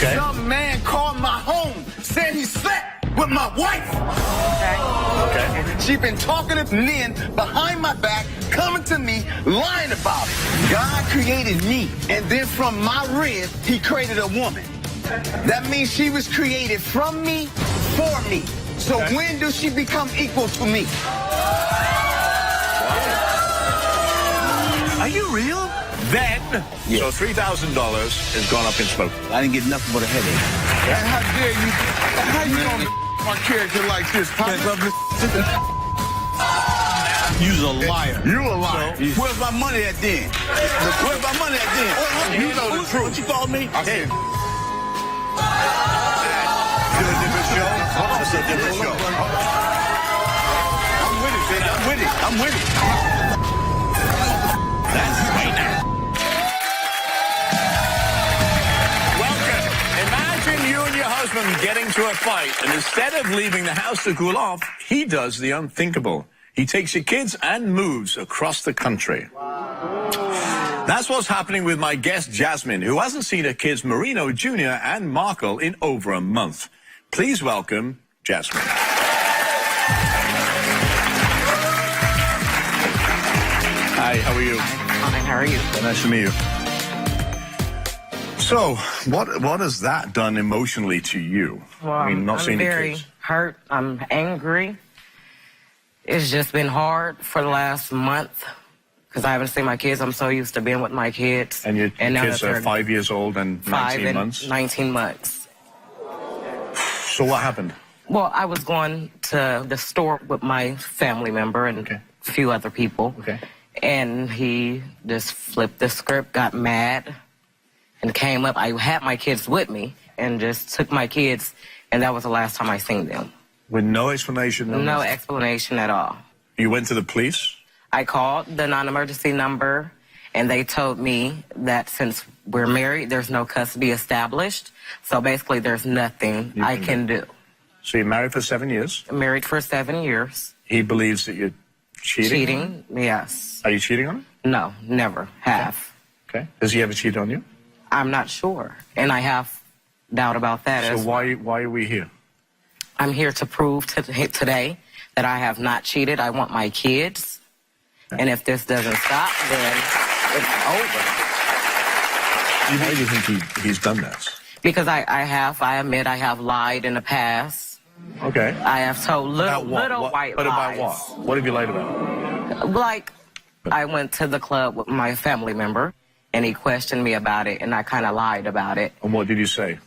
Okay. Some man called my home, said he slept with my wife. Okay. She been talking to men behind my back, coming to me, lying about it. God created me, and then from my rib, he created a woman. That means she was created from me, for me. So when does she become equal to me? Are you real? Then, so $3,000 has gone up in smoke. I didn't get nothing but a headache. And how dare you? How you gonna my character like this, partner? You's a liar. You a liar. Where's my money at then? Where's my money at then? You know the truth. What you called me? I said, It's a different show. It's a different show. I'm with it, baby. I'm with it. I'm with it. That's right now. Welcome. Imagine you and your husband getting to a fight, and instead of leaving the house to cool off, he does the unthinkable. He takes your kids and moves across the country. That's what's happening with my guest, Jasmine, who hasn't seen her kids, Marino Jr. and Markle, in over a month. Please welcome Jasmine. Hi, how are you? Fine, how are you? Nice to meet you. So, what has that done emotionally to you? Well, I mean, not I'm seeing the very kids. hurt. I'm angry. It's just been hard for the last month because I haven't seen my kids. I'm so used to being with my kids. And your now kids that are they're 5 years old and 19 and months? 19 months. So what happened? Well, I was going to the store with my family member and a few other people. Okay. And he just flipped the script, got mad, and came up. I had my kids with me and just took my kids, and that was the last time I seen them. With no explanation? No explanation at all. You went to the police? I called the non-emergency number, and they told me that since we're married, there's no custody established. So basically, there's nothing I can do. So you're married for 7 years? Married for 7 years. He believes that you're cheating? Cheating, yes. Are you cheating on him? No, never have. Okay. Has he ever cheated on you? I'm not sure, and I have doubt about that. So why are we here? I'm here to prove today that I have not cheated. I want my kids, and if this doesn't stop, then it's over. Why do you think he's done this? Because I admit I have lied in the past. Okay. I have told little What? white But lies. about what? What have you lied about? Like, I went to the club with my family member, and he questioned me about it, and I kind of lied about it. And what did you say?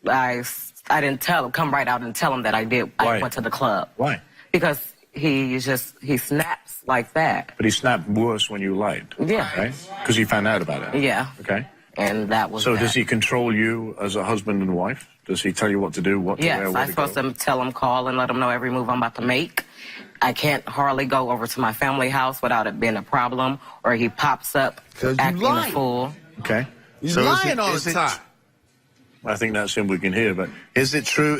I didn't tell him, come right out and tell him that I did. Why? I went to the club. Why? Because he snaps like that. But he snapped worse when you lied. Yeah. Right? Because he found out about it. Yeah. Okay. And that was So that. does he control you as a husband and wife? Does he tell you what to do, what to wear, Yes, where I'm to go? supposed to tell him, call, and let him know every move I'm about to make. I can't hardly go over to my family house without it being a problem, or he pops up 'Cause you acting a lying. fool. Okay. You're So lying all the time. I think that's him we can hear, but is it true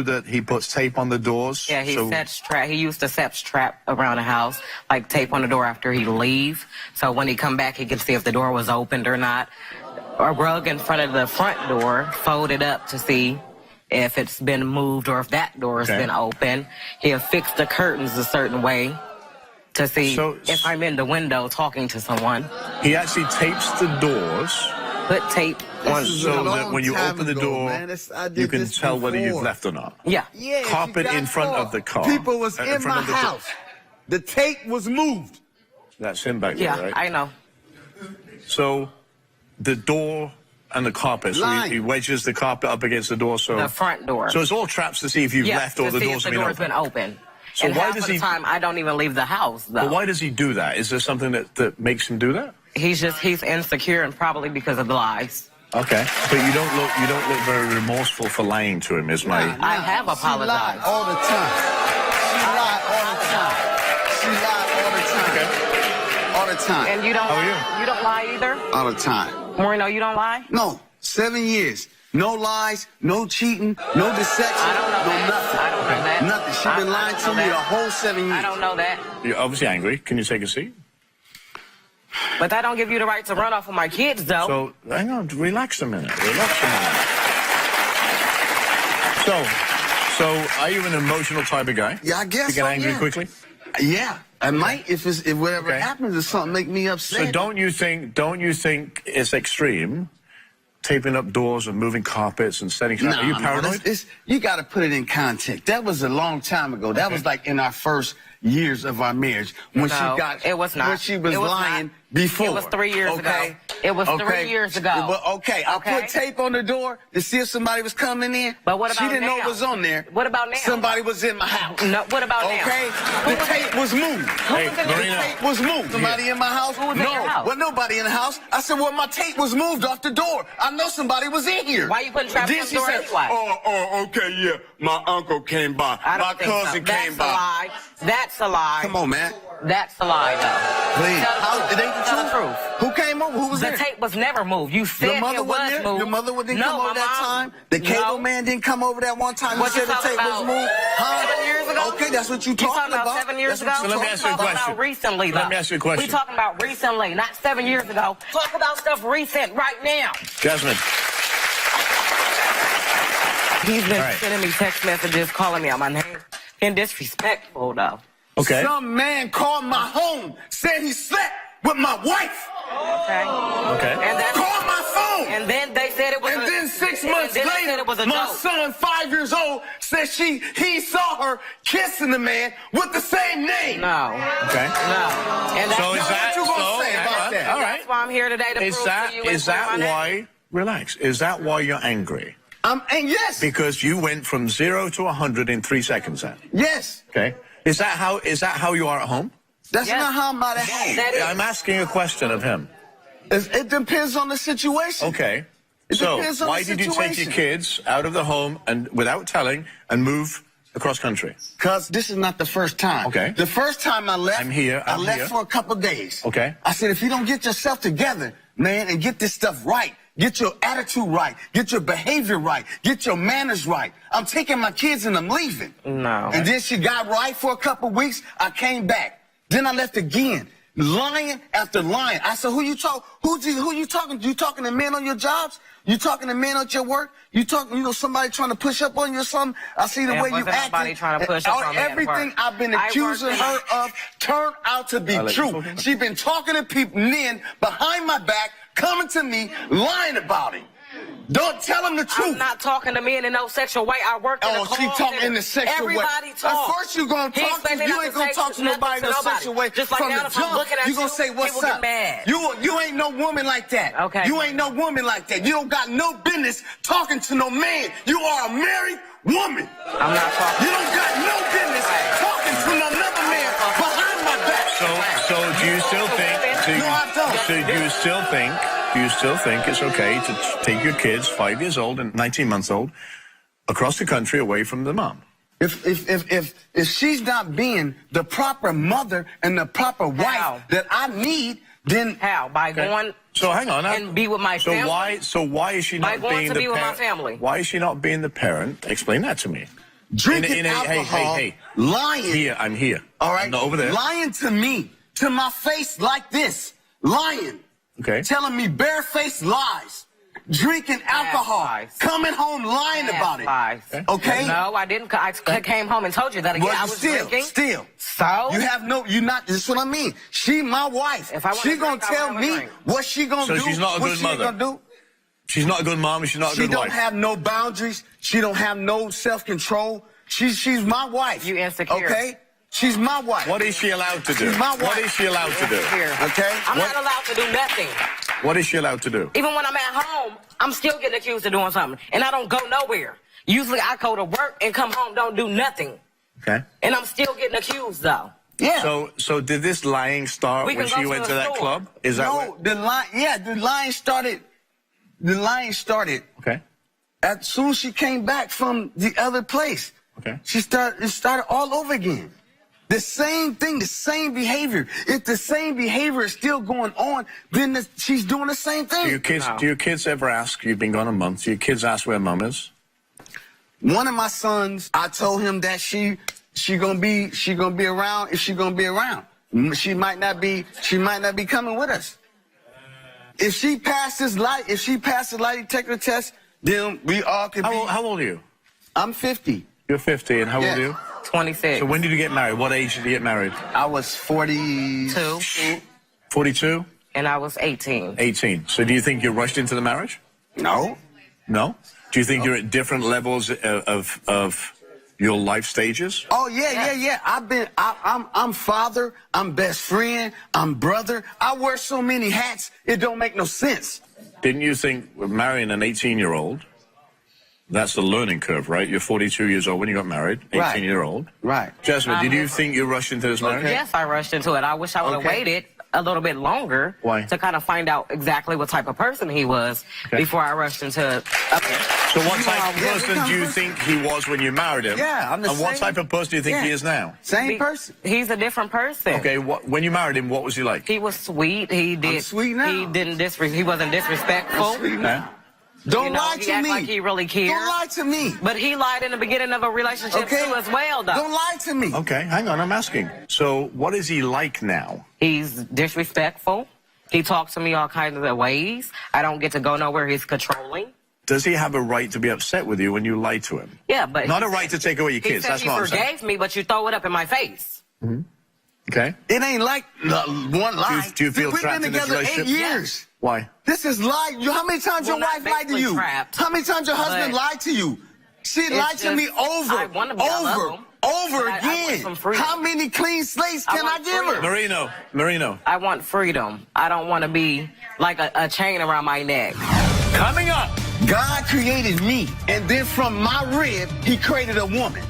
that he puts tape on the doors? Yeah, he used to set trap around the house, like tape on the door after he leave. So when he come back, he can see if the door was opened or not. A rug in front of the front door, folded up to see if it's been moved or if that door has been open. He'll fix the curtains a certain way to see if I'm in the window talking to someone. He actually tapes the doors. Put tape on So that when you open the door, you can tell whether you've left or not. Yeah. Carpet in front of the car. People was in my house. The tape was moved. That's him back there, Yeah, right? I know. So the door and the carpet. So he wedges the carpet up against the door. So The front door. So it's all traps to see if you've left or the door's been open. been open. So and why half does of the he? time, I don't even leave the house, though. But why does he do that? Is there something that makes him do that? He's insecure, and probably because of the lies. Okay, but you don't look very remorseful for lying to him. Is my I have apologized. She lied all the time. She lied all the time. She lied all the time. Okay. All the time. And you don't How are lie? you? You don't lie either? All the time. Marino, you don't lie? No, 7 years. No lies, no cheating, no deception, I don't know no that. nothing. I don't know that. Nothing. She been lying to me the whole 7 years. I don't know that. You're obviously angry. Can you take a seat? But that don't give you the right to run off with my kids, though. So hang on, relax a minute. Relax a minute. So are you an emotional type of guy? Yeah, I guess You get so, angry yeah. quickly? Yeah, I might if whatever Okay. happens is something make me upset. So don't you think it's extreme taping up doors and moving carpets and setting... Nah, Are you no, paranoid? you got to put it in context. That was a long time ago. That was like in our first years of our marriage when it was not. when she was It was lying not. before. It was 3 years ago. It was 3 years ago. Well, okay, I put tape on the door to see if somebody was coming in. But what She about didn't know now? it was on there. What about now? Somebody was in my house. No, what about now? Okay, Who the was tape in- was moved. Hey, The Marina. tape was moved. Somebody in my house? Who was in no, your house? well, nobody in the house. I said, well, my tape was moved off the door. I know somebody was in here. Why you putting traps Then on the she door said, anyway? okay, yeah. My uncle came by. I don't My think cousin so. came That's by. a lie. That's a lie. Come on, man. That's a lie, though. Please. It ain't Tell the the truth. Who came over? Who was The there? tape was never moved. You said Your mother it was wasn't there? moved. Your mother didn't No, come over my that mom- time? The cable No. man didn't come over that one time? What You you said the talking tape was about? moved? Huh? 7 years ago? Okay, that's what you You talking talking about 7 years ago? That's what So let me you ask you a talking Talking question. about recently, though. Let me ask you a question. We talking about recently, not 7 years ago. Talk about stuff recent right now. Jasmine. He's been All right. sending me text messages, calling me out my name. Being disrespectful, though. Okay. Some man called my home, said he slept with my wife. Okay? Okay. And then, Called my phone. and then they said it was And a, then 6 and months then they said later, it was a my joke. son, 5 years old, said he saw her kissing the man with the same name. No. Okay. No. And that's, So is What that... you gonna so, say hang about on. that? All right. that's why I'm here today to Is prove that to you is that my name. why... Relax. Is that why you're angry? And yes, Because you went from 0 to 100 in 3 seconds then. yes. Okay. Is that how you are at home? That's Yes. not how I'm at home. That is. I'm asking a question of him. It depends on the situation. Okay. It So depends on why the did you take your situation. kids out of the home and without telling and move across country? Because this is not the first time. Okay. The first time I left, I'm here, I I'm left here. for a couple days. Okay. I said, if you don't get yourself together, man, and get this stuff right, get your attitude right, get your behavior right, get your manners right, I'm taking my kids and I'm leaving. No. And then she got right for a couple weeks. I came back. Then I left again. Lying after lying. I said, who you talking? You talking to men on your jobs? You talking to men at your work? You talking, somebody trying to push up on you or something? I see the There way you wasn't acting. nobody trying to push up on me at Everything work. I've been I accusing worked her of turned out to be I'll let you true. talk. She been talking to people, men behind my back, coming to me, lying about it. Don't tell them the truth. I'm not talking to men in no sexual way. I work in a Oh, call she talking center. in the sexual way. Everybody Of talks. course you gonna He talk to expect me you not ain't to gonna say talk to nothing nobody in a nobody. sexual way. Just like From now, the if I'm jump, looking at you gonna you, say what's people get up. mad. You ain't no woman like that. Okay. You ain't no woman like that. You don't got no business talking to no man. You are a married woman. I'm not talking. You don't got no business talking to another man behind my back. So do you still think? No, I don't. So do you still think it's okay to take your kids, 5 years old and 19 months old, across the country away from the mom? If she's not being the proper mother and the proper wife How? that I need, then How? By going So hang on. and be with my family? So why is she By not going being to the be with my parent? family. Why is she not being the parent? Explain that to me. drinking alcohol, hey. lying. Here, I'm here. All right, I'm not over there. lying to me, to my face like this, lying, Okay. telling me barefaced lies, drinking alcohol, lies. coming home lying about it. Lies. Okay. No, I didn't. I came home and told you that again. Well, I was still, drinking. So? You have no, you not, this is what I mean. She my wife. If I wanna She drink, gonna I tell wanna me drink. what she gonna So do. she's not a what good she mother. gonna do. She's not a good mom and she's not a She good don't wife. have no boundaries. She don't have no self-control. She's my wife. You insecure. Okay? She's my wife. What is she allowed to do? She's my What wife. is she allowed to do? Here. Okay? I'm What- not allowed to do nothing. What is she allowed to do? Even when I'm at home, I'm still getting accused of doing something. And I don't go nowhere. Usually I go to work and come home, don't do nothing. Okay. And I'm still getting accused, though. Yeah. So did this lying start We when can go she to went the to that store. club? Is that no, what? the line started. The line started Okay. as soon as she came back from the other place. Okay. It started all over again. The same thing, the same behavior. If the same behavior is still going on, then she's doing the same thing. Do your kids ever ask? You've been gone a month. Do your kids ask where mom is? One of my sons, I told him that she gonna be around if she gonna be around. She might not be coming with us. If she passes the lie detector test, then we all could be. How old are you? I'm 50. You're 50, and how old are you? 26. So when did you get married? What age did you get married? I was 42. 42? And I was 18. 18. So do you think you rushed into the marriage? No. No? Do you think you're at different levels of your life stages? Oh, yeah. I'm father, I'm best friend, I'm brother. I wear so many hats, it don't make no sense. Didn't you think marrying an 18-year-old, that's the learning curve, right? You're 42 years old when you got married, 18-year-old. Right. Jasmine, did you think you rushed into this marriage? Yes, I rushed into it. I wish I would have waited a little bit longer. Why? To kind of find out exactly what type of person he was before I rushed into it. So what type of person do you think he was when you married him? Yeah, I'm the And what same- type of person do you think he is now? Same person. He's a different person. Okay, when you married him, what was he like? He was sweet. He did. I'm sweet now. He didn't he wasn't disrespectful. Sweet. Huh? Don't You know, lie he to act me. like he really cared. Don't lie to me. But he lied in the beginning of a relationship Okay? too as well, though. Don't lie to me. Okay, hang on, I'm asking. So what is he like now? He's disrespectful. He talks to me all kinds of ways. I don't get to go nowhere. He's controlling. Does he have a right to be upset with you when you lie to him? Yeah, but Not a right to take away your he kids, said that's he what I'm saying. forgave me, but you throw it up in my face. Okay. It ain't like one lie. Do you feel We've trapped been in this together 8 relationship? years. Why? This is lie. How many times Well, your wife not lied to basically you? trapped, How many times your husband but lied to you? She lied to me just- over, I wanna be- I love him. over But I want again. some freedom. How many clean slates I can I want give her? freedom. Marino. I want freedom. I don't want to be like a chain around my neck. Coming up. God created me, and then from my rib, he created a woman.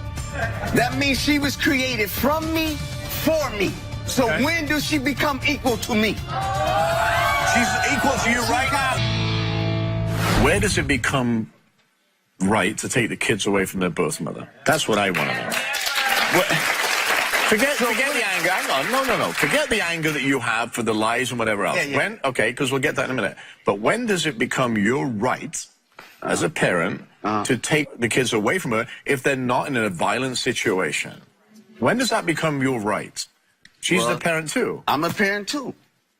That means she was created from me, for me. So Okay. when does she become equal to me? She's equal to you right now. Where does it become right to take the kids away from their birth mother? That's what I want to know. Forget the anger. Hang on. No. Forget the anger that you have for the lies and whatever else. Yeah. Okay, because we'll get that in a minute. But when does it become your right as a parent to take the kids away from her if they're not in a violent situation? When does that become your right? She's the parent too. I'm a parent too.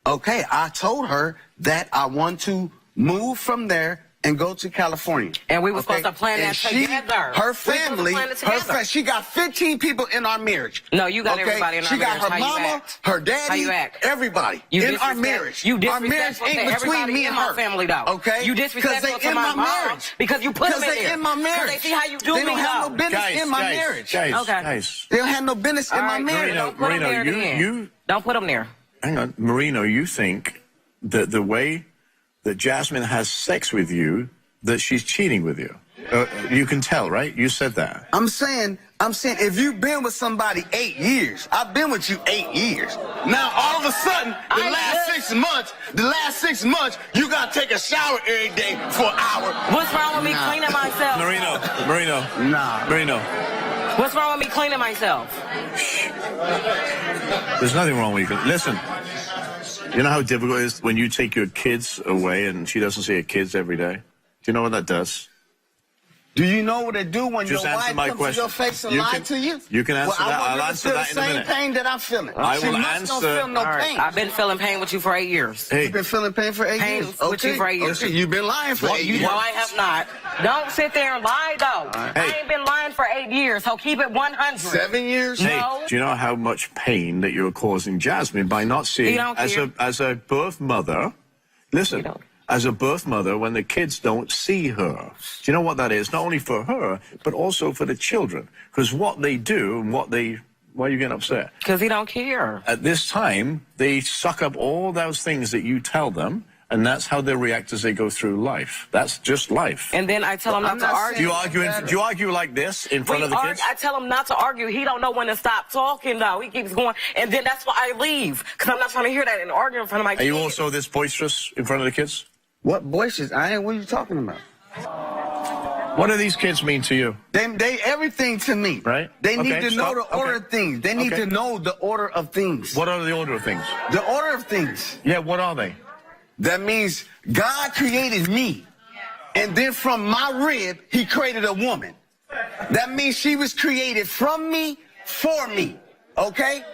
Okay, I told her that I want to move from there and go to California. And we were supposed to plan And that she, together. Her We were supposed to family, plan it together. she got 15 people in our marriage. No, you got everybody in our She marriage. got her How you mama, act? her daddy, How you act? everybody You in our disrespect- marriage. You Our marriage disrespectful ain't to between everybody me in and my her. family, though. Okay? You disrespectful they to in my my mom marriage. because you put them in they there. in my marriage. Because they see how you do They me, don't have no though. business in my marriage. Guys. They don't have no business in All my right, marriage. Marino, don't put 'em there then. Don't put them there. Hang on, Marino, you think that the way that Jasmine has sex with you, that she's cheating with you? You can tell, right? You said that. I'm saying, if you've been with somebody 8 years, I've been with you 8 years. Now, all of a sudden, the last 6 months, you gotta take a shower every day for an hour. What's wrong with me cleaning myself? Marino. Nah. Marino, What's wrong with me cleaning myself? there's nothing wrong with you. Listen, you know how difficult it is when you take your kids away and she doesn't see her kids every day? Do you know what that does? Do you know what it do when Just your answer wife my comes question. to your face and You lie can- to you? you can answer that. I want I'll her to answer feel that the in a same minute. pain that I'm feeling. I she will must answer- don't feel no All right. pain. I've been feeling pain with you for 8 years. Hey, You've been feeling pain for 8 Pain years. with you for 8 years. Okay, you've been lying for 8 years. No, I have not. Don't sit there and lie, though. Hey. I ain't been lying for 8 years, so keep it 100. 7 years? hey, No. do you know how much pain that you're causing Jasmine by not seeing You don't care. as a birth mother? Listen, You don't. as a birth mother, when the kids don't see her, do you know what that is? Not only for her, but also for the children. Because what they do and why are you getting upset? Because he don't care. At this time, they suck up all those things that you tell them, and that's how they react as they go through life. That's just life. And then I tell him I'm not to not argue. Do you argue like this in front of the kids? I tell him not to argue. He don't know when to stop talking, though. He keeps going. And then that's why I leave. Because I'm not trying to hear that and argue in front of my Are kids. you also this boisterous in front of the kids? What boisterous? What are you talking about? What do these kids mean to you? They everything to me. Right. They need Okay, to know the stop. order Okay. of things. They need Okay. to know the order of things. What are the order of things? The order of things. Yeah, what are they? That means God created me. And then from my rib, he created a woman. That means she was created from me, for me. Okay?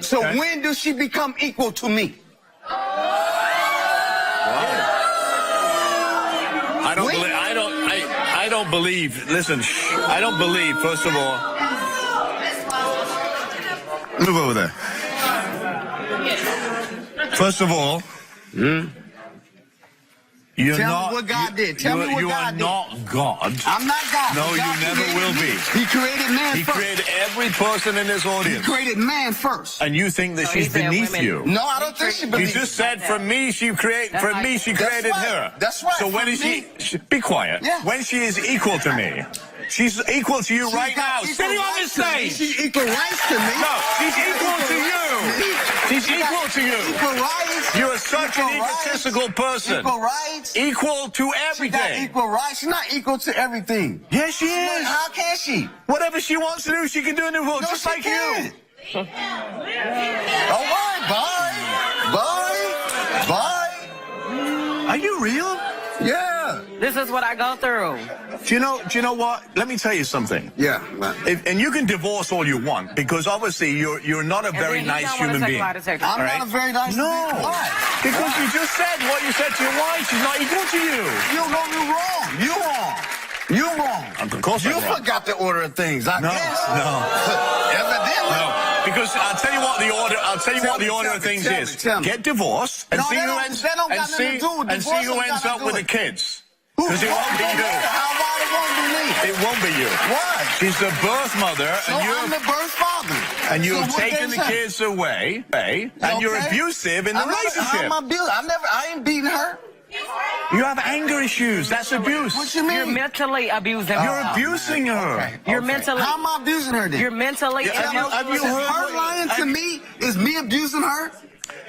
So Okay. when does she become equal to me? I I don't believe, listen, I don't believe, first of all. Move over there. First of all, you're Tell not, me what God did. Tell me what you God are did. not God. I'm not God. No, God you never created will me. be. He created man He first. created every person in this He audience. created man first. And you think that So she's he said beneath women- you. No, I don't think she You believes. just said, for me, she created That's her. right. That's right. So when For is me. be quiet. Yeah. When she is equal to me. She's equal to you right now, sitting on this stage. She's equal rights to me. No, she's equal to you. She's equal to you. Equal rights. You are such an Equal rights. egotistical person. Equal rights. Equal to She got everything. equal rights. She's not equal to everything. Yes, she is. How can she? Whatever she wants to do, she can do in the world, No, just she like can't. you. All right, bye. Are you real? Yeah. This is what I go through. Do you know what? Let me tell you something. Yeah. And you can divorce all you want, because obviously you're not a very nice human being. I'm not a very nice No, man. Why? because you just said what you said to your wife. She's not equal to you. You wrong. You wrong. You wrong. Of course You I'm wrong. forgot the order of things. I No, guess. no. Evidently. No, because I'll tell you what the order. I'll tell you Tell what the me, order tell of me, things tell me, is. tell me. Get divorced and No, see that who don't- ends that don't got nothing to do with and divorce. see who Don't ends got up to with do the it. kids. Because it won't be you. Why it won't be me? It won't be you. Why? She's the birth mother, So and I'm the birth father. and you've So what taken they the say? kids away, and you're Okay. abusive in the I'm not- relationship. I'm abused. I ain't beating her. You have anger issues. That's abuse. What you mean? You're mentally abusing You're her. abusing her. Okay. You're mentally. How am I abusing her then? You're mentally. Yeah, have you emotionally- heard Her lying to me is me abusing her?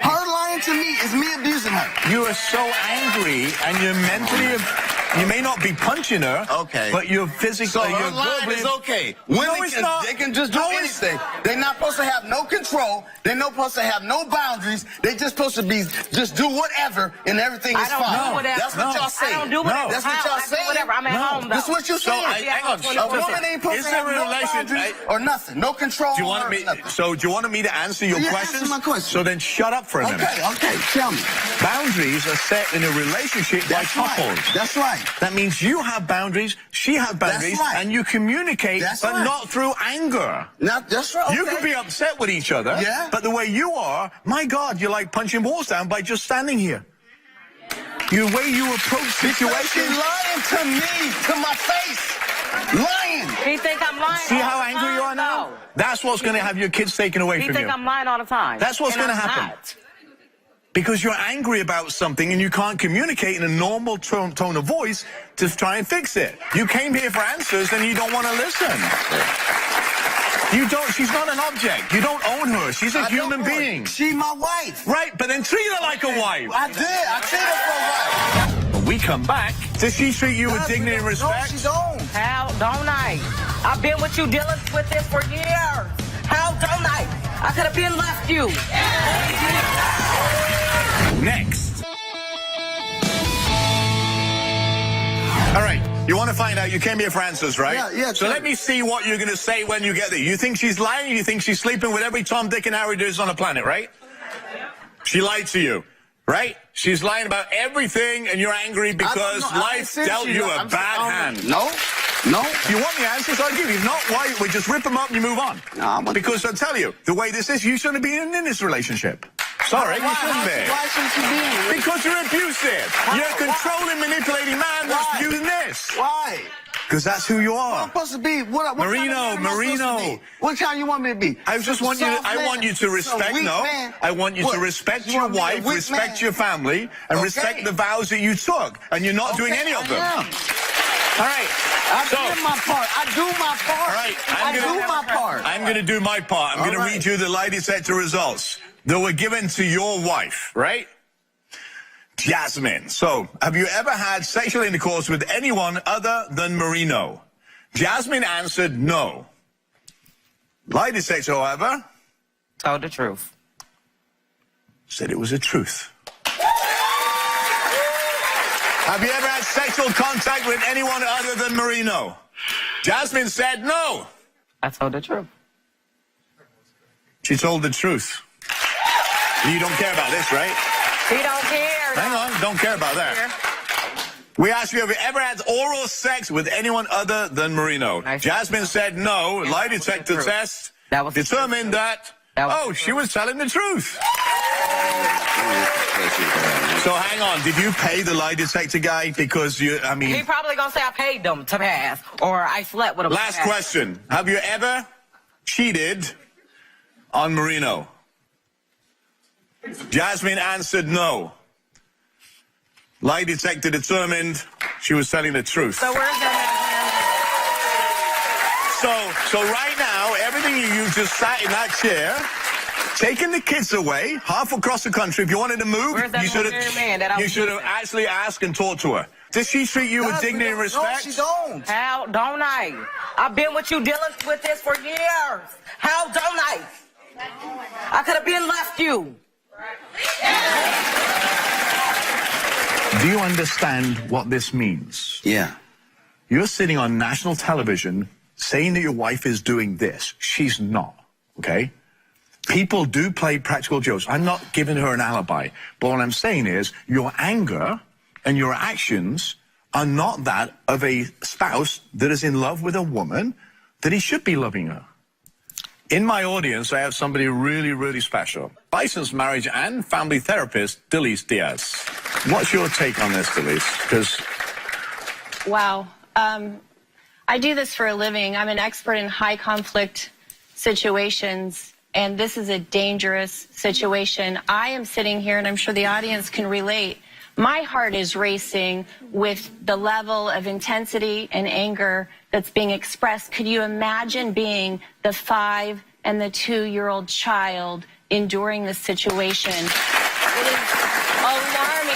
Her lying to me is me abusing her. You are so angry, and you're mentally. You may not be punching her, Okay. but you're physically. So her you're line verbally- is okay. Women it's not. they can just do No, it's- anything. They're not supposed to have no control. They're not supposed to have no boundaries. They're just supposed to be just do whatever and everything is I don't fine. do whatever. That's what y'all say. I don't do whatever. That's what How? y'all I do saying. whatever. I'm at home, though. That's what you're So, saying. hang on. A woman ain't supposed Is to there have a no relation- boundaries or nothing. No control. Do you want or me? nothing. So do you want me to answer your Yeah, questions? answer my question. So then shut up for a minute. Okay, tell me. Boundaries are set in a relationship by That's right. couples. That's right. That means you have boundaries, she has boundaries, That's right. and you communicate, That's but right. not through anger. That's right. You okay. can be upset with each other, Yeah. but the way you are, my God, you're like punching walls down by just standing here. The way you approach Because she's situations. lying to me, to my face. Lying. He think I'm lying. See all how the angry you are time, now? though. That's what's going to have your kids taken away He from think you. I'm lying all the time. That's what's And gonna I'm happen. not. Because you're angry about something and you can't communicate in a normal tone of voice to try and fix it. You came here for answers and you don't want to listen. You don't. She's not an object. You don't own her. She's a human being. She's my wife. Right, but then treat her like a wife. I did. I treated her for a wife. When we come back, does she treat you with dignity and No, respect? she don't. How don't I? I've been with you dealing with this for years. How don't I? I could have been left you. Next. All right. You want to find out? You came here for answers, right? Yeah, So sure. let me see what you're going to say when you get there. You think she's lying? You think she's sleeping with every Tom, Dick, and Harry there is on the planet, right? She lied to you, right? She's lying about everything, and you're angry because life dealt you a bad hand. No. No. You want the answers? I'll give you. If not, why? We just rip them up and you move on. No, I want- Because I'll tell you, the way this is, you shouldn't be in this relationship. Sorry, you shouldn't be. Why shouldn't she be in it? Because you're abusive. You're a controlling, manipulating man that's Why? using this. Why? Because that's who you I'm are. supposed to be. What Marino, kind of man am I supposed to Marino. be? What kind you want me to be? I just want you to, Soft I man? want you to Some respect, weak no, man? I want you What? to respect You your want me a wife, weak respect man? your family, and Okay. respect the vows that you took. And you're not doing Okay, any of I them. am. All right. I So, did my part. I do my part. all right. I do my part. I'm going to do my part. I'm All going to right. read you the lie detector results that were given to your wife, right? Jasmine. So, have you ever had sexual intercourse with anyone other than Marino? Jasmine answered no. Lie detector, however, Told the truth. said it was a truth. Have you ever had sexual contact with anyone other than Marino? Jasmine said no. I told the truth. She told the truth. You don't care about this, right? He don't care. Hang on, don't care about that. We asked you, have you ever had oral sex with anyone other than Marino? Jasmine said no. Lie detector test determined that, she was telling the truth. So hang on, did you pay the lie detector guy? Because he probably gonna say I paid them to pass, or I slept with him. Last question. Have you ever cheated on Marino? Jasmine answered no. Lie detector determined she was telling the truth. So where's that? So right now, everything you just sat in that chair, taking the kids away, half across the country. If you wanted to move, you should have actually asked and talked to her. Does she treat you with dignity and respect? No, she don't. How don't I? I've been with you dealing with this for years. How don't I? I could have been left you. Do you understand what this means? Yeah. You're sitting on national television saying that your wife is doing this. She's not, okay? People do play practical jokes. I'm not giving her an alibi. But what I'm saying is your anger and your actions are not that of a spouse that is in love with a woman that he should be loving her. In my audience, I have somebody really, really special. Licensed marriage and family therapist, Delise Diaz. What's your take on this, Delise? Because wow. I do this for a living. I'm an expert in high conflict situations, and this is a dangerous situation. I am sitting here, and I'm sure the audience can relate. My heart is racing with the level of intensity and anger that's being expressed. Could you imagine being the 5- and the 2-year-old child enduring this situation? It is alarming.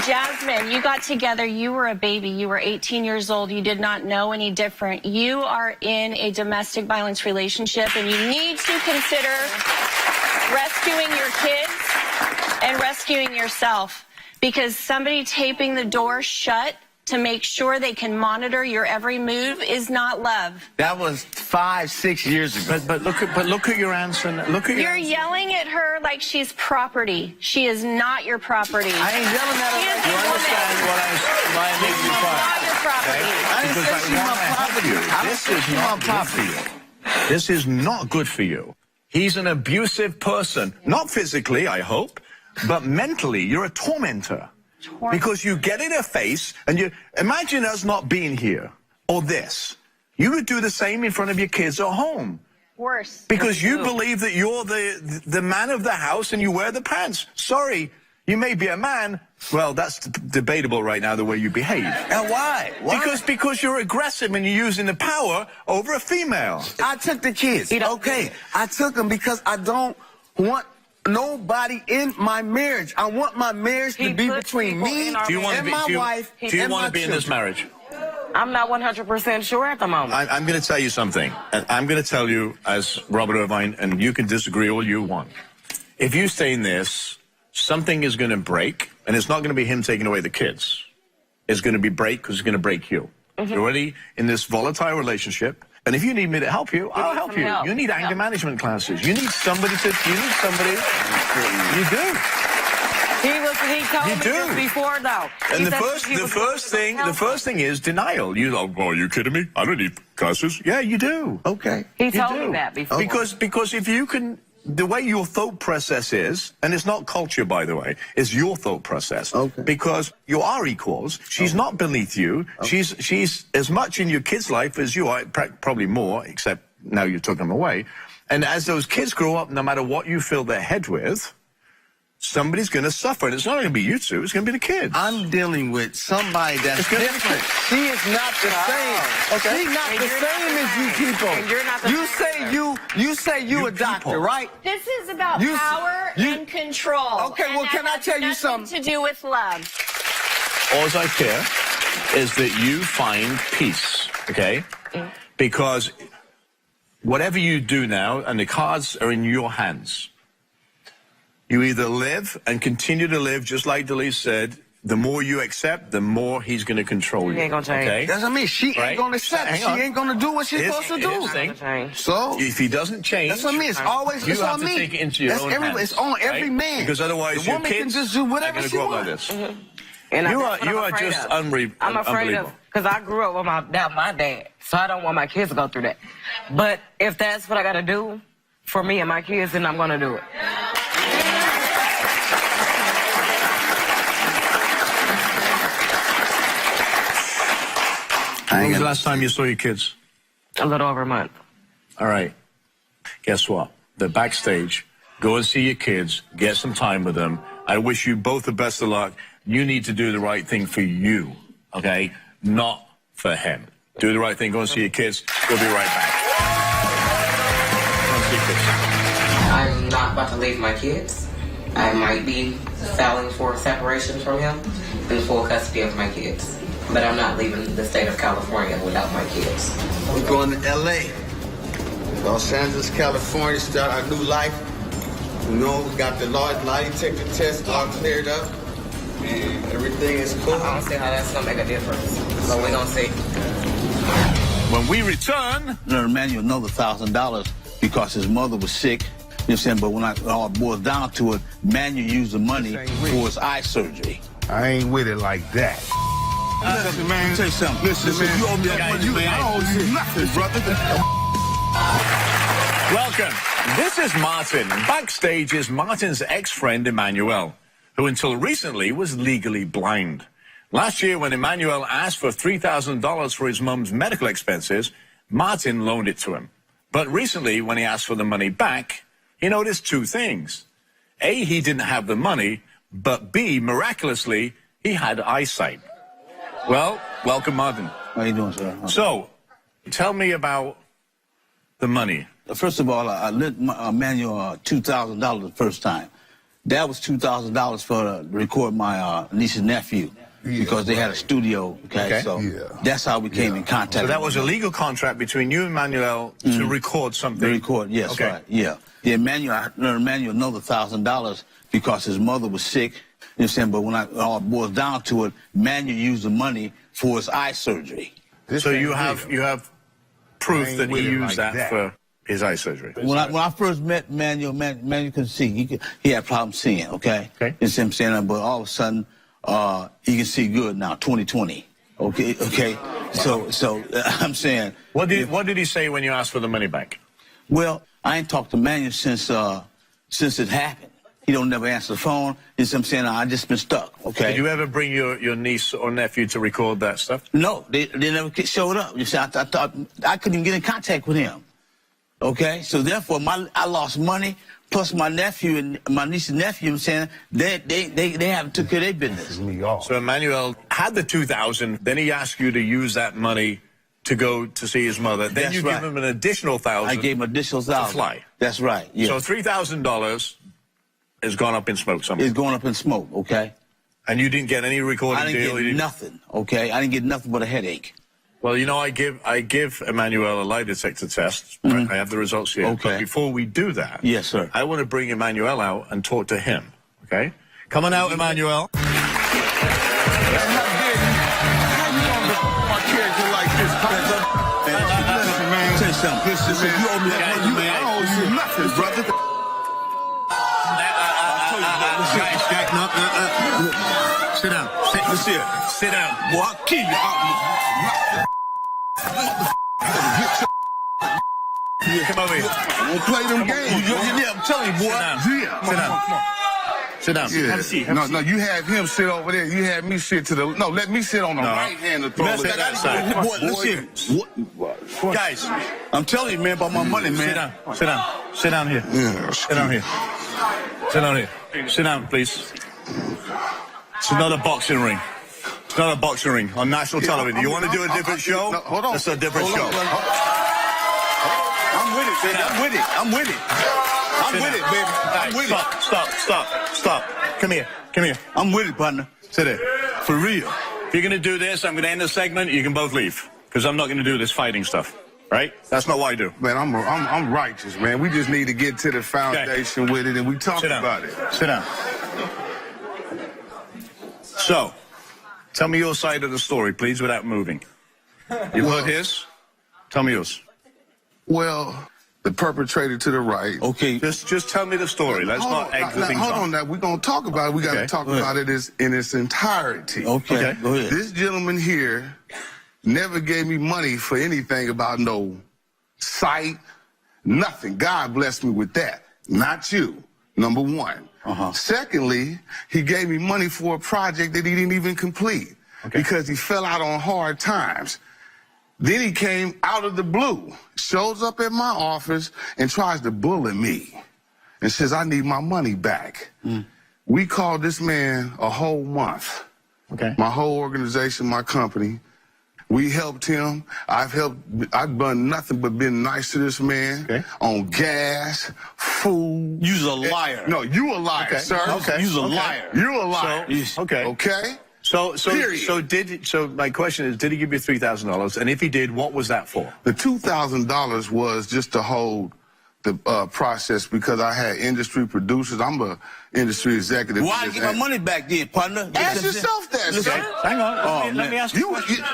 Jasmine, you got together, you were a baby, you were 18 years old, you did not know any different. You are in a domestic violence relationship, and you need to consider rescuing your kids and rescuing yourself, because somebody taping the door shut to make sure they can monitor your every move is not love. That was 5-6 years ago. but look at your answer. You're yelling at her like she's property. She is not your property. I ain't yelling at her. You understand why I make you cry? Not your property. I didn't say she's my property. This is not good for you. This is not good for you. He's an abusive person. Not physically, I hope, but mentally. You're a tormentor. Because you get in her face, and you imagine us not being here, or this. You would do the same in front of your kids at home. Worse. Because you believe that you're the man of the house and you wear the pants. Sorry, you may be a man. Well, that's debatable right now, the way you behave. And why? Because you're aggressive and you're using the power over a female. I took the kids. Okay, I took them because I don't want nobody in my marriage. I want my marriage to be between me and my wife. Do you want to be in this marriage? I'm not 100% sure at the moment. I'm going to tell you something. And I'm going to tell you as Robert Irvine, and you can disagree all you want. If you stay in this, something is going to break, and it's not going to be him taking away the kids. It's going to be break because it's going to break you. You're already in this volatile relationship. And if you need me to help you, I'll help you. You need anger management classes. You need somebody to, you do. He told me this before, though. And the first thing is denial. You go, oh, are you kidding me? I don't need classes. Yeah, you do. Okay. He told me that before. Because if you can, the way your thought process is, and it's not culture, by the way, it's your thought process. Okay. Because you are equals. She's not beneath you. Okay. She's as much in your kid's life as you are, probably more, except now you took them away. And as those kids grow up, no matter what you fill their head with, somebody's going to suffer. And it's not going to be you two, it's going to be the kids. I'm dealing with somebody that's different. She is not the same. Okay. She's not the same as you people. And you're not the you say you a doctor, people. right? This is about power and control. Okay, well, can I tell you something? To do with love. All I care is that you find peace, okay? Because whatever you do now, and the cards are in your hands, you either live and continue to live, just like Delise said, the more you accept, the more he's going to control you. He ain't gonna change. Okay? That's what I mean. She ain't going to accept. She ain't going to do what she's supposed to do. So if he doesn't change, that's what I mean. It's always you it's have on to me. take it into your own hands. It's on every man. Because otherwise, the woman can just do whatever she wants. wants. Like this. And You that's what are I'm afraid just of. I'm afraid unbelievable. of, because I grew up without my dad, so I don't want my kids to go through that. But if that's what I got to do for me and my kids, then I'm going to do it. When was the last time you saw your kids? A little over a month. All right. Guess what? They're backstage. Go and see your kids. Get some time with them. I wish you both the best of luck. You need to do the right thing for you, okay? Not for him. Do the right thing. Go and see your kids. We'll be right back. Go and see your kids. I'm not about to leave my kids. I might be filing for separation from him in full custody of my kids. But I'm not leaving the state of California without my kids. We're going to L.A., Los Angeles, California, start our new life. You know, we got the lie detector test all cleared up. And everything is cool. I don't see how that's going to make a difference. But we're going to see. When we return... Emmanuel another $1,000 because his mother was sick. You know what I'm saying? But when it all boils down to it, Manuel used the money for his eye surgery. I ain't with it like that. Listen, man. Tell you something. Listen, man. You owe me that money. I don't owe you nothing, brother. Welcome. This is Martin. Backstage is Martin's ex-friend, Emmanuel, who until recently was legally blind. Last year, when Emmanuel asked for $3,000 for his mum's medical expenses, Martin loaned it to him. But recently, when he asked for the money back, he noticed two things. A, he didn't have the money, but B, miraculously, he had eyesight. Well, welcome, Martin. How you doing, sir? So, tell me about the money. First of all, I lent Manuel $2,000 the first time. That was $2,000 for to record my niece and nephew because they had a studio. Okay, so that's how we came in contact. So that was a legal contract between you and Emmanuel to record something. To record, yes, okay. Right, yeah. Yeah, Emmanuel another $1,000 because his mother was sick. You know what I'm saying? But when it all boils down to it, Manuel used the money for his eye surgery. So you have proof that he used that for his eye surgery. When I first met Manuel, Manuel couldn't see. He had problems seeing, okay? You know what I'm saying? But all of a sudden, he can see good now, 20/20. Okay? So I'm saying... What did he say when you asked for the money back? Well, I ain't talked to Manuel since it happened. He don't never answer the phone. You know what I'm saying? I just been stuck, okay? Did you ever bring your niece or nephew to record that stuff? No, they never showed up. You see, I thought I couldn't even get in contact with him. Okay? So therefore, I lost money, plus my nephew and my niece and nephew, you know what I'm saying, they haven't took care of their business. So Emmanuel had the $2,000, then he asked you to use that money to go to see his mother. Then That's you right. give him an additional $1,000. I gave him additional $1,000. To fly. That's right, yeah. So $3,000 has gone up in smoke somewhere. It's going up in smoke, okay? And you didn't get any recording deal? I didn't get nothing, okay? I didn't get nothing but a headache. Well, you know, I give Emmanuel a lie detector test. Right? I have the results here. Okay. But before we do that, Yes, sir. I want to bring Emmanuel out and talk to him, okay? Come on out, Emmanuel. Say something. Listen, you owe me that money, man. I don't owe you nothing, brother. Sit down. Sit down. Boy, I'll kill you. Come over here. We'll play them games. Yeah, I'm telling you, boy. Sit down. Yeah. No, you have him sit over there. You have me sit to the... No, let me sit on the right hand of the throne. Sit that side. Boy, listen. Guys, I'm telling you, man, about my money, man. Sit down. Sit down here. Yeah, Sit down here. Sit down here. Sit down, please. It's not a boxing ring. It's not a boxing ring on national television. You want to do a different show? No, hold on. It's a different show. I'm with it, baby. I'm with it, baby. I'm with it. Stop. Come here. I'm with it, partner. Sit there. For real. If you're going to do this, I'm going to end the segment. You can both leave. Because I'm not going to do this fighting stuff. Right? That's not what I do. Man, I'm righteous, man. We just need to get to the foundation with it, and we talk about it. Sit down. So, tell me your side of the story, please, without moving. You've heard his? Tell me yours. Well, the perpetrator to the right. Okay. Just tell me the story. Let's not egg the things Hold on, now we're gonna talk about it. We got to talk about it in its entirety. Okay. Go ahead. This gentleman here never gave me money for anything about no sight, nothing. God blessed me with that. Not you, number one. Secondly, he gave me money for a project that he didn't even complete because he fell out on hard times. Then he came out of the blue, shows up at my office and tries to bully me and says, I need my money back. We called this man a whole month. My whole organization, my company. We helped him. I've done nothing but been nice to this man on gas, food. You's a liar. No, you a liar, sir. You's a liar. You a liar. Okay. So my question is, did he give you $3,000? And if he did, what was that for? The $2,000 was just to hold the process because I had industry producers. I'm a industry executive. Why get my money back then, partner? Ask yourself that, sir. Hang on. Let me ask you a question.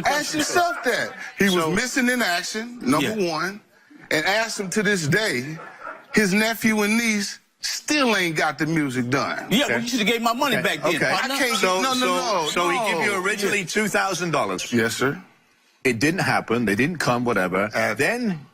Ask yourself that. He was missing in action, number one, and asked him to this day, his nephew and niece still ain't got the music done. Yeah, well, you should have gave my money back then, partner. I can't no. So he gave you originally $2,000. Yes, sir. It didn't happen. They didn't come, whatever. Then,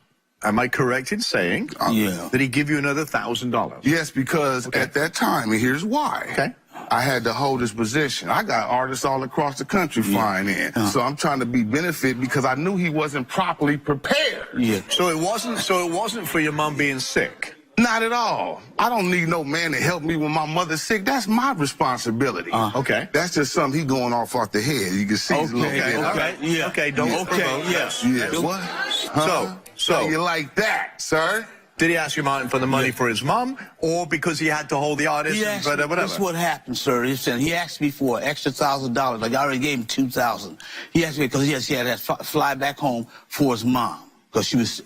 am I correct in saying that he give you another $1,000? Yes, because at that time, and here's why. I had to hold this position. I got artists all across the country flying in. So I'm trying to be benefit because I knew he wasn't properly prepared. So it wasn't for your mom being sick. Not at all. I don't need no man to help me when my mother's sick. That's my responsibility. That's just something he going off the head. You can see he's a little bit. Don't promote. What? So you like that, sir? Did he ask your mom for the money for his mom, or because he had to hold the artist? Whatever. That's what happened, sir. He asked me for an extra $1,000. Like I already gave him $2,000. He asked me because he had to fly back home for his mom. Because she was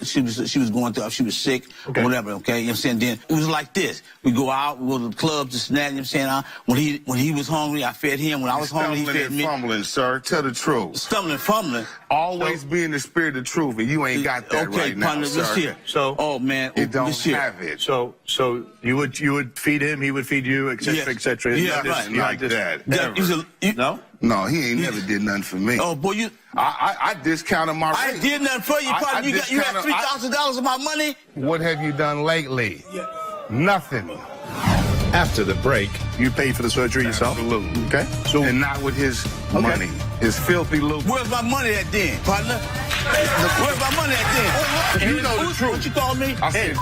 going through, she was sick, or whatever, you know what I'm saying? Then it was like this. We go out, we go to the clubs, this and that, you know what I'm saying? When he was hungry, I fed him. When I was hungry, he fed me. Fumbling, sir. Tell the truth. Stumbling, fumbling. Always be in the spirit of truth, and you ain't got that right now, sir. Oh, man. You don't have it. So you would feed him, he would feed you, etc., etc. Yeah, right. Like that. No, he ain't never did nothing for me. Oh, boy, I discounted my rate. I did nothing for you, partner. You had $3,000 of my money? What have you done lately? Nothing. After the break, you pay for the surgery yourself? Absolutely. Okay. So, and not with his money. His filthy loot. Where's my money at then, partner? Where's my money at then? You know the truth. What you call me? I said...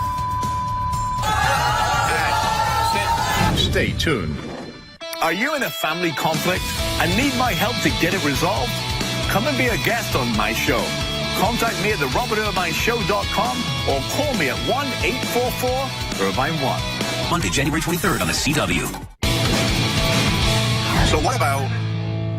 Stay tuned. Are you in a family conflict and need my help to get it resolved? Come and be a guest on my show. Contact me at therobertirvineshow.com or call me at 1-844-IRVINE1. Monday, January 23rd on the CW. So what about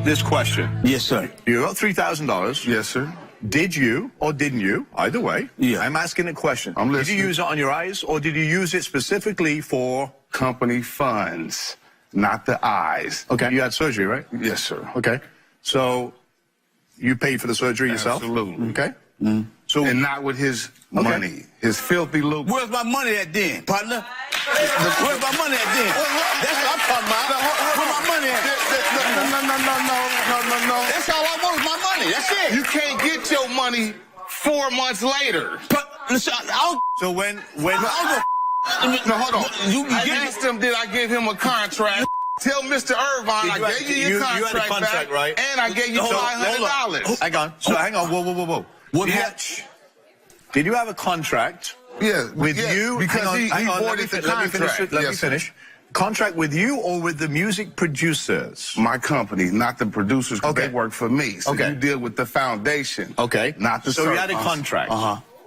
this question? Yes, sir. You got $3,000. Yes, sir. Did you or didn't you? Either way. I'm asking a question. I'm listening. Did you use it on your eyes or did you use it specifically for company funds? Not the eyes. Okay. You had surgery, right? Yes, sir. Okay. So you paid for the surgery yourself? Absolutely. Okay. So and not with his money, his filthy loot. Where's my money at then, partner? Where's my money at then? That's what I'm talking about. Where's my money at? No. That's all I want is my money. That's it. You can't get your money 4 months later. So when no, hold on. I asked him, did I give him a contract? Tell Mr. Irvine I gave you your contract, you had a contract back, right? And I gave you $500. Hang on. So hang on. Whoa. Did you have a contract? Yeah. With you? Because he voided the contract. Let me finish. Contract with you or with the music producers? My company, not the producers, because they work for me. So you deal with the foundation. Okay. Not the So you had a contract.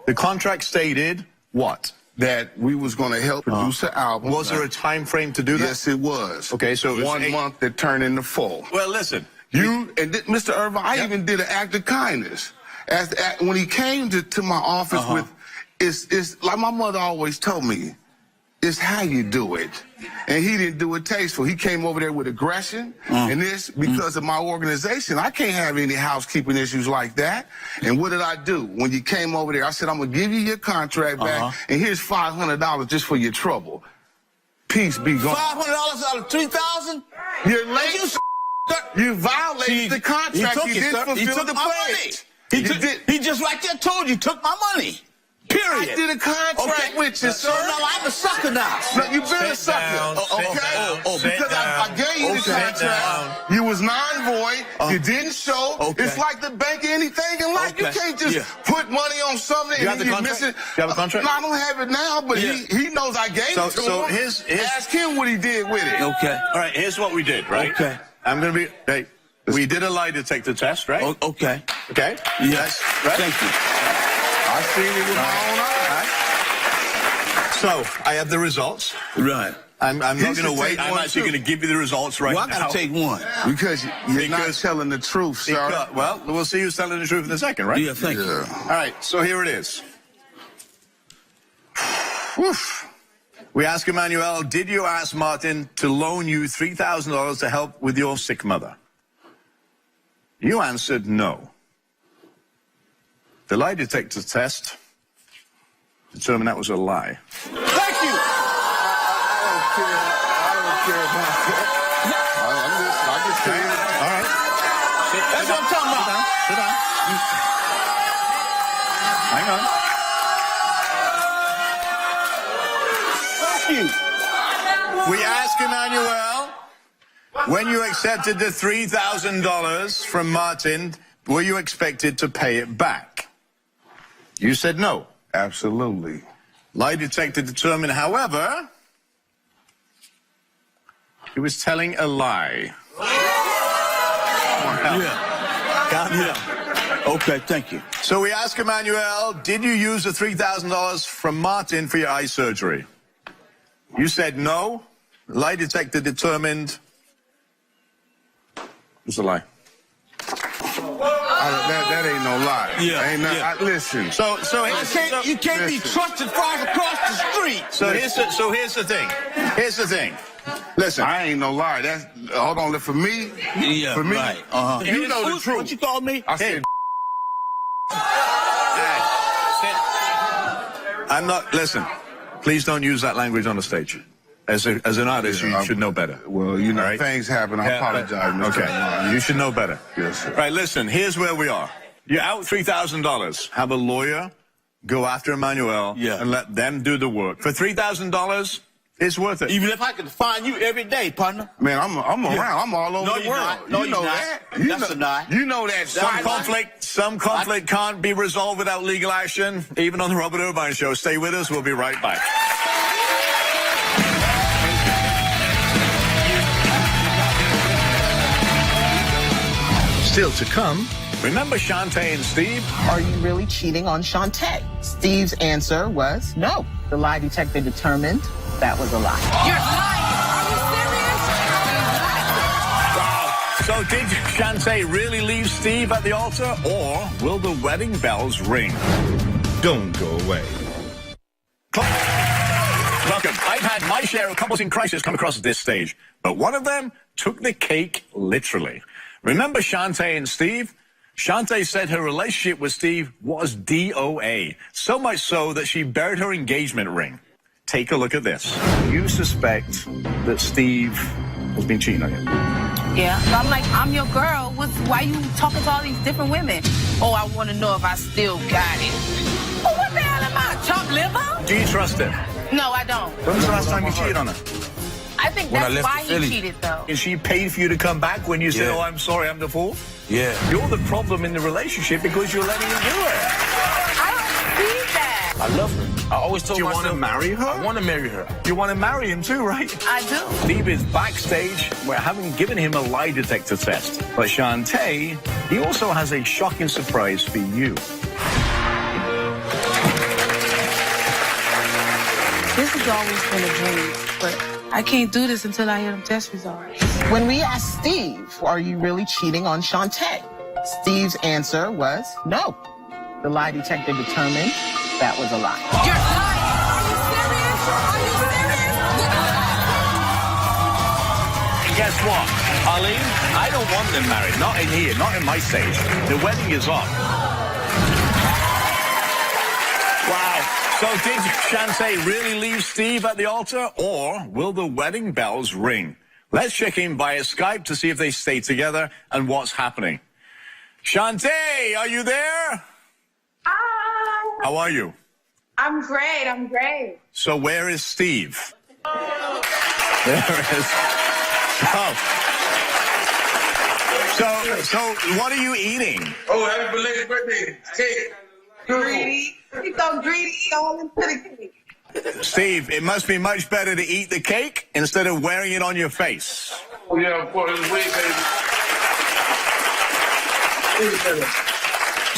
The contract stated what? That we was going to help produce an album. Was there a time frame to do that? Yes, it was. Okay, so it was 1 month that turned into 4. Well, listen. Mr. Irvine, I even did an act of kindness. When he came to my office with, it's like my mother always told me, It's how you do it. And he didn't do it tasteful. He came over there with aggression. And this, because of my organization, I can't have any housekeeping issues like that. And what did I do? When you came over there, I said, I'm going to give you your contract back, and here's $500 just for your trouble. Peace be gone. $500 out of $3,000? You're late. You violated the contract. You didn't fulfill the pledge. He just like that told you, took my money. Period. I did a contract with you, sir. No, I'm a sucker now. No, you've been a sucker. Because I gave you the contract. You was non-void. You didn't show. It's like the bank or anything in life. You can't just put money on something and then you miss it. You have a contract? No, I don't have it now, but he knows I gave it to him. Ask him what he did with it. Okay. All right, here's what we did, right? Okay. I'm going to be... Hey, we did a lie detector test, right? Okay. Okay? Yes. Right? Thank you. I seen it with my own eyes. So, I have the results. Right. I'm not going to wait. I'm actually going to give you the results right now. Well, I got to take one. Because you're not telling the truth, sir. Well, we'll see who's telling the truth in a second, right? Yeah, thank you. All right, so here it is. We asked Emmanuel, did you ask Martin to loan you $3,000 to help with your sick mother? You answered no. The lie detector test determined that was a lie. Thank you. I don't care about that. I'm just saying. All right. That's what I'm talking about. Sit down. Hang on. Thank you. We asked Emmanuel, when you accepted the $3,000 from Martin, were you expected to pay it back? You said no. Absolutely. Lie detector determined, however, he was telling a lie. Okay, thank you. So we asked Emmanuel, did you use the $3,000 from Martin for your eye surgery? You said no. Lie detector determined it was a lie. That ain't no lie. Listen. You can't be trusted far across the street. So here's the thing. Here's the thing. Listen. I ain't no lie. That's hold on. For me, for me, right. You know the truth. What you called me? I said. I'm not. Listen. Please don't use that language on the stage. As an artist, you should know better. Well, you know, things happen. I apologize. Okay. You should know better. Yes, sir. Right, listen, here's where we are. You're out $3,000. Have a lawyer go after Emmanuel and let them do the work. For $3,000, it's worth it. Even if I could find you every day, partner. Man, I'm around. I'm all over the world. No, you know that. That's a lie. You know that. Some conflict can't be resolved without legal action, even on the Robert Irvine Show. Stay with us. We'll be right back. Still to come, remember Shantae and Steve? Are you really cheating on Shantae? Steve's answer was no. The lie detector determined that was a lie. You're lying. Are you serious? Wow. So did Shantae really leave Steve at the altar, or will the wedding bells ring? Don't go away. Welcome. I've had my share of couples in crisis come across this stage, but one of them took the cake literally. Remember Shantae and Steve? Shantae said her relationship with Steve was DOA, so much so that she buried her engagement ring. Take a look at this. You suspect that Steve has been cheating on you? Yeah. So I'm like, I'm your girl. Why you talking to all these different women? Oh, I want to know if I still got it. Oh, what the hell am I? Chopped liver? Do you trust her? No, I don't. When was the last time you cheated on her? I think that's why he cheated, though. And she paid for you to come back when you said, oh, I'm sorry, I'm the fool? Yeah. You're the problem in the relationship because you're letting him do it. I don't see that. I love her. I always told myself. Do you want to marry her? I want to marry her. You want to marry him too, right? I do. Steve is backstage. We haven't given him a lie detector test. But Shantae, he also has a shocking surprise for you. This has always been a dream, but I can't do this until I hear them test results. When we asked Steve, are you really cheating on Shantae? Steve's answer was no. The lie detector determined that was a lie. You're lying. Are you serious? Are you serious? And guess what? Arlene, I don't want them married. Not in here, not in my stage. The wedding is off. Wow. So did Shantae really leave Steve at the altar, or will the wedding bells ring? Let's check in via Skype to see if they stay together and what's happening. Shantae, are you there? Hi. How are you? I'm great. I'm great. So where is Steve? There is. So what are you eating? Oh, happy belated birthday. Cake. Greedy. He's so greedy. All into the cake. Steve, it must be much better to eat the cake instead of wearing it on your face. Oh, yeah, of course. It's way better.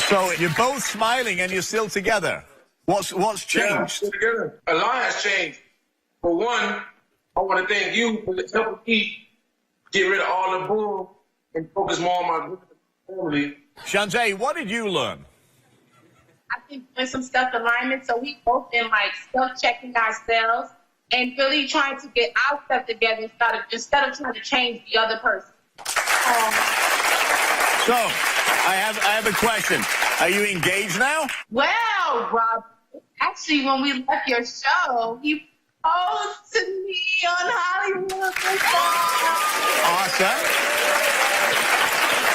So you're both smiling and you're still together. What's changed? Yeah, together. A lot has changed. For one, I want to thank you for helping me get rid of all the bull and focus more on my family. Shantae, what did you learn? I've been doing some stuff alignment, so we both been like self-checking ourselves and really trying to get our stuff together instead of trying to change the other person. So, I have a question. Are you engaged now? Well, Rob, actually, when we left your show, he proposed to me on Hollywood. Awesome.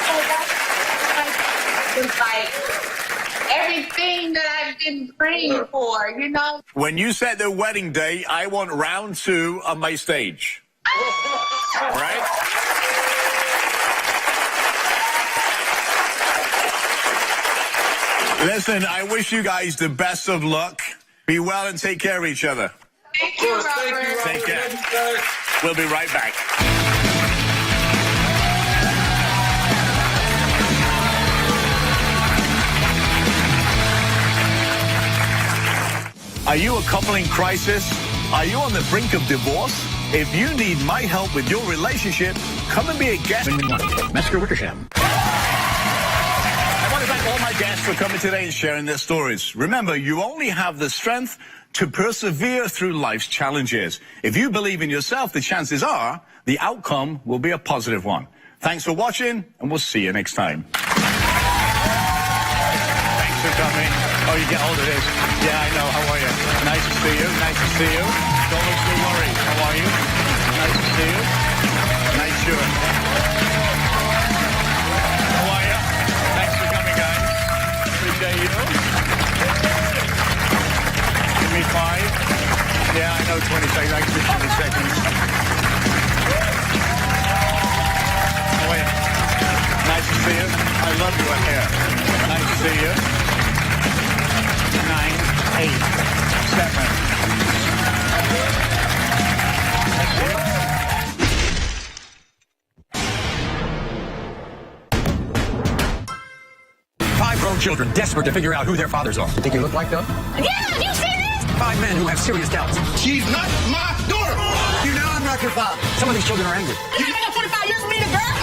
So that's like everything that I've been praying for, you know? When you set the wedding day, I want round 2 of my stage. All right? Listen, I wish you guys the best of luck. Be well and take care of each other. Thank you, Robert. Thank you, Robert. Take care. We'll be right back. Are you a couple in crisis? Are you on the brink of divorce? If you need my help with your relationship, come and be a guest. Massacre Wickersham. I want to thank all my guests for coming today and sharing their stories. Remember, you only have the strength to persevere through life's challenges. If you believe in yourself, the chances are the outcome will be a positive one. Thanks for watching, and we'll see you next time. Thanks for coming. Oh, you get hold of this. Yeah, I know. How are you? Nice to see you. Nice to see you. Don't look so worried. How are you? Nice to see you. Nice shirt. How are you? Thanks for coming, guys. Appreciate you. Give me 5. Yeah, I know 20 seconds. I can do 20 seconds. How are you? Nice to see you. I love your hair. Nice to see you. 9, 8, 7. Five grown children desperate to figure out who their fathers are. You think you look like them? Yeah, you see this? 5 men who have serious doubts. She's not my daughter. You know I'm not your father. Some of these children are angry. You got 25 years with me, the girl?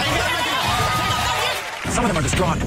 Some of them are distraught.